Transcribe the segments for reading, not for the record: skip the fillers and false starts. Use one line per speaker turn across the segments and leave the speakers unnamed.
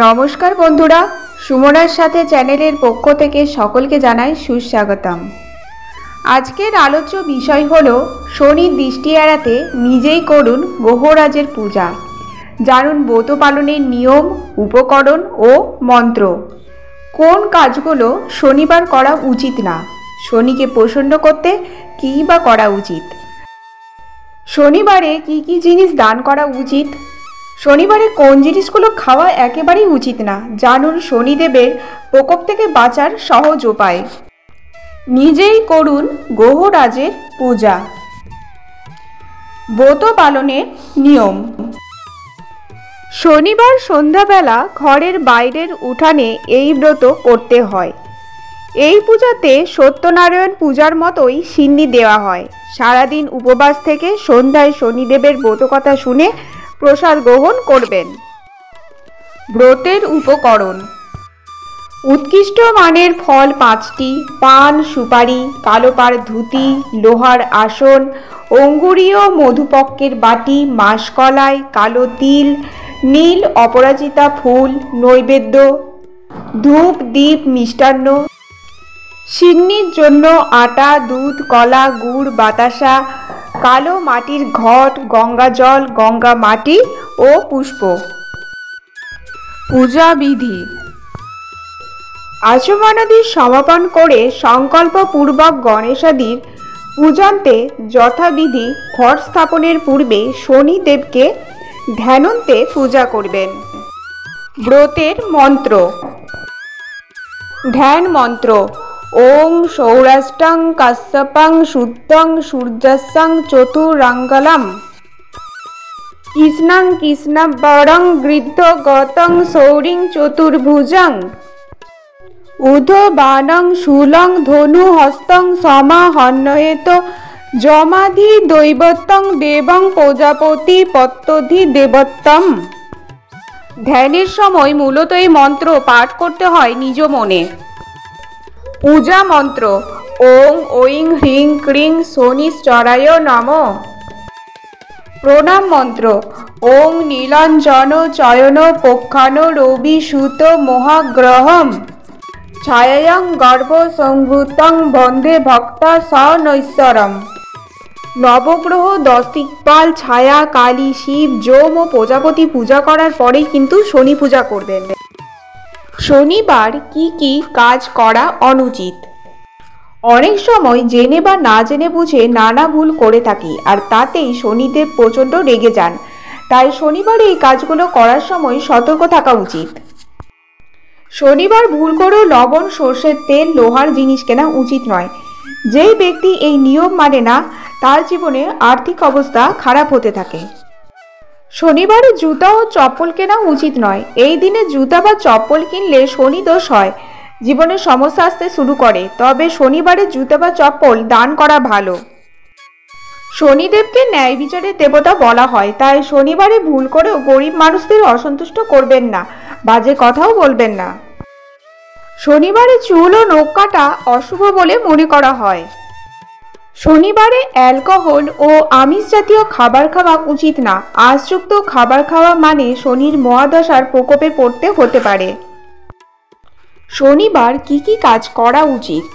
নমস্কার বন্ধুরা, সুমনার সাথে চ্যানেলের পক্ষ থেকে সকলকে জানাই সুস্বাগতম। আজকের আলোচ্য বিষয় হলো শনির দৃষ্টি এড়াতে নিজেই করুন গ্রহরাজের পূজা। জানুন ব্রত পালনের নিয়ম, উপকরণ ও মন্ত্র। কোন কাজগুলো শনিবার করা উচিত না, শনিকে প্রসন্ন করতে কী বা করা উচিত, শনিবারে কি কি জিনিস দান করা উচিত, শনিবারে কোন জিনিসগুলো খাওয়া একেবারেই উচিত না। জানুন শনিদেবের প্রকোপ থেকে বাঁচার সহজ উপায়। নিজেই করুন গ্রহরাজের পূজা। ব্রত পালনের নিয়ম। শনিবার সন্ধ্যাবেলা ঘরের বাইরের উঠানে এই ব্রত করতে হয়। এই পূজাতে সত্যনারায়ণ পূজার মতোই সিন্নি দেওয়া হয়। সারাদিন উপবাস থেকে সন্ধ্যায় শনিদেবের ব্রতকথা শুনে প্রসাদ গ্রহণ করবেন। ব্রতের উপকরণ। উৎকৃষ্ট মানের ফল 5টি, পান, সুপারি, কালোপাড় ধুতি, লোহার আসন, অঙ্গুরীয় মধুপক্কের বাটি, মাসকলাই, কালো তিল, নীল অপরাজিতা ফুল, নৈবেদ্য, ধূপ, দীপ, মিষ্টান্ন। সিন্নির জন্য আটা, দুধ, কলা, গুড়, বাতাসা, কালো মাটির ঘট, গঙ্গা জল, গঙ্গা মাটি ও পুষ্প। পূজা বিধি। আচমনাদির সমাপন করে সংকল্পপূর্বক গণেশাদির পূজান্তে যথাবিধি ঘট স্থাপনের পূর্বে শনিদেবকে ধ্যানন্তে পূজা করবেন। ব্রতের মন্ত্র। ধ্যান মন্ত্র। ওং সৌরাষ্ট্রং কাশ্যপং শুদ্ধং সূর্যস্যং চতুরাঙ্গলম কৃষ্ণং কৃষ্ণবরং গৃদ্ধ গতং সৌরিং চতুর্ভুজং ঊর্ধ্ববাণং শূলং ধনু হস্তং সমাহনয়েত যমাধি দৈবত্যং দেবং প্রজাপতি পত্যধি দেবত্তম। ধ্যানের সময় মূলত এই মন্ত্র পাঠ করতে হয় নিজ মনে। পূজা মন্ত্র। ওং ঐং হ্রিং ক্রিং শনিশ্চরায় নমঃ। প্রণাম মন্ত্র। ওং নীলাঞ্জন চয়ন পক্ষান রবি সুত মহাগ্রহম ছায়ায়ং গর্ভ সংভূতং বন্দে ভক্তা সনৈশ্বরম। নবগ্রহ, 10 দিকপাল, ছায়া, কালী, শিব, যম ও প্রজাপতি পূজা করার পরেই কিন্তু শনি পূজা করবেন। শনিবার কি কি কাজ করা অনুচিত। অনেক সময় জেনে বা না জেনে বুঝে নানা ভুল করে থাকি, আর তাতেই শনিদেব প্রচণ্ড রেগে যান। তাই শনিবার এই কাজগুলো করার সময় সতর্ক থাকা উচিত। শনিবার ভুল করেও লবণ, সর্ষের তেল, লোহার জিনিস কেনা উচিত নয়। যেই ব্যক্তি এই নিয়ম মানে না, তার জীবনে আর্থিক অবস্থা খারাপ হতে থাকে। শনিবারে জুতা ও চপ্পল কেনা উচিত নয়। এই দিনে জুতা বা চপ্পল কিনলে শনি দোষ হয়, জীবনে সমস্যা আসতে শুরু করে। তবে শনিবারে জুতা বা চপ্পল দান করা ভালো। শনিদেবকে ন্যায় বিচারের দেবতা বলা হয়, তাই শনিবারে ভুল করেও গরিব মানুষদের অসন্তুষ্ট করবেন না, বাজে কথাও বলবেন না। শনিবারে চুল ও নখ কাটা অশুভ বলে মনে করা হয়। শনিবারে অ্যালকোহল ও আমিষ জাতীয় খাবার খাওয়া উচিত না। আঁশযুক্ত খাবার খাওয়া মানে শনির মহাদশার প্রকোপে পড়তে হতে পারে। শনিবার কি কি কাজ করা উচিত।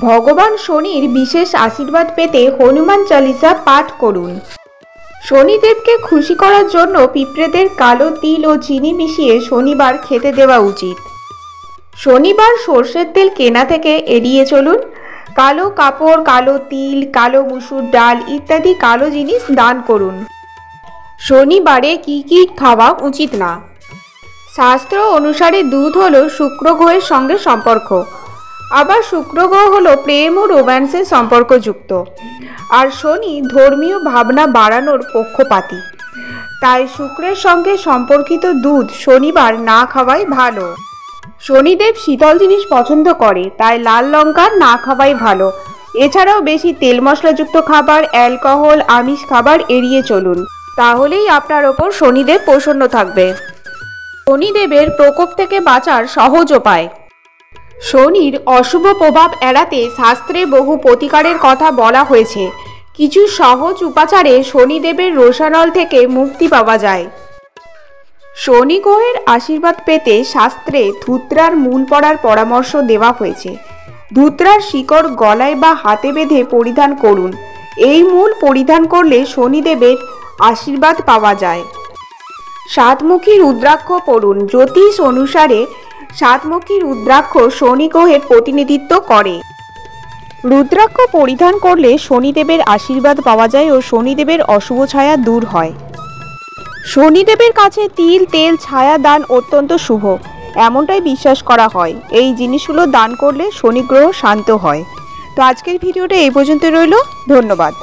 ভগবান শনির বিশেষ আশীর্বাদ পেতে হনুমান চালিসা পাঠ করুন। শনিদেবকে খুশি করার জন্য পিঁপড়েদের কালো তিল ও চিনি মিশিয়ে শনিবার খেতে দেওয়া উচিত। শনিবার সর্ষের তেল কেনা থেকে এড়িয়ে চলুন। কালো কাপড়, কালো তিল, কালো মুসুর ডাল ইত্যাদি কালো জিনিস দান করুন। শনিবারে কি কি খাওয়া উচিত না। শাস্ত্র অনুসারে দুধ হলো শুক্র গ্রহের সঙ্গে সম্পর্ক, আবার শুক্র গ্রহ হলো প্রেম ও রোম্যান্সের সম্পর্কযুক্ত, আর শনি ধর্মীয় ভাবনা বাড়ানোর পক্ষপাতী। তাই শুক্রের সঙ্গে সম্পর্কিত দুধ শনিবার না খাওয়াই ভালো। শনিদেব শীতল জিনিস পছন্দ করে, তাই লাল লঙ্কা না খাওয়াই ভালো। এছাড়াও বেশি তেল মশলাযুক্ত খাবার, অ্যালকোহল, আমিষ খাবার এড়িয়ে চলুন, তাহলেই আপনার ওপর শনিদেব প্রসন্ন থাকবে। শনিদেবের প্রকোপ থেকে বাঁচার সহজ উপায়। শনির অশুভ প্রভাব এড়াতে শাস্ত্রে বহু প্রতিকারের কথা বলা হয়েছে। কিছু সহজ উপাচারে শনিদেবের রোষানল থেকে মুক্তি পাওয়া যায়। শনি গ্রহের আশীর্বাদ পেতে শাস্ত্রে ধুত্রার মূল পরার পরামর্শ দেওয়া হয়েছে। ধুত্রার শিকড় গলায় বা হাতে বেঁধে পরিধান করুন। এই মূল পরিধান করলে শনিদেবের আশীর্বাদ পাওয়া যায়। সাতমুখী রুদ্রাক্ষ পড়ুন। জ্যোতিষ অনুসারে সাতমুখী রুদ্রাক্ষ শনি গ্রহের প্রতিনিধিত্ব করে। রুদ্রাক্ষ পরিধান করলে শনিদেবের আশীর্বাদ পাওয়া যায় ও শনিদেবের অশুভ ছায়া দূর হয়। শনিদেবের কাছে তিল তেল ছায়া দান অত্যন্ত শুভ, এমনটাই বিশ্বাস করা হয়। এই জিনিসগুলো দান করলে শনি গ্রহ শান্ত হয়। তো আজকের ভিডিওটা এই পর্যন্ত রইল। ধন্যবাদ।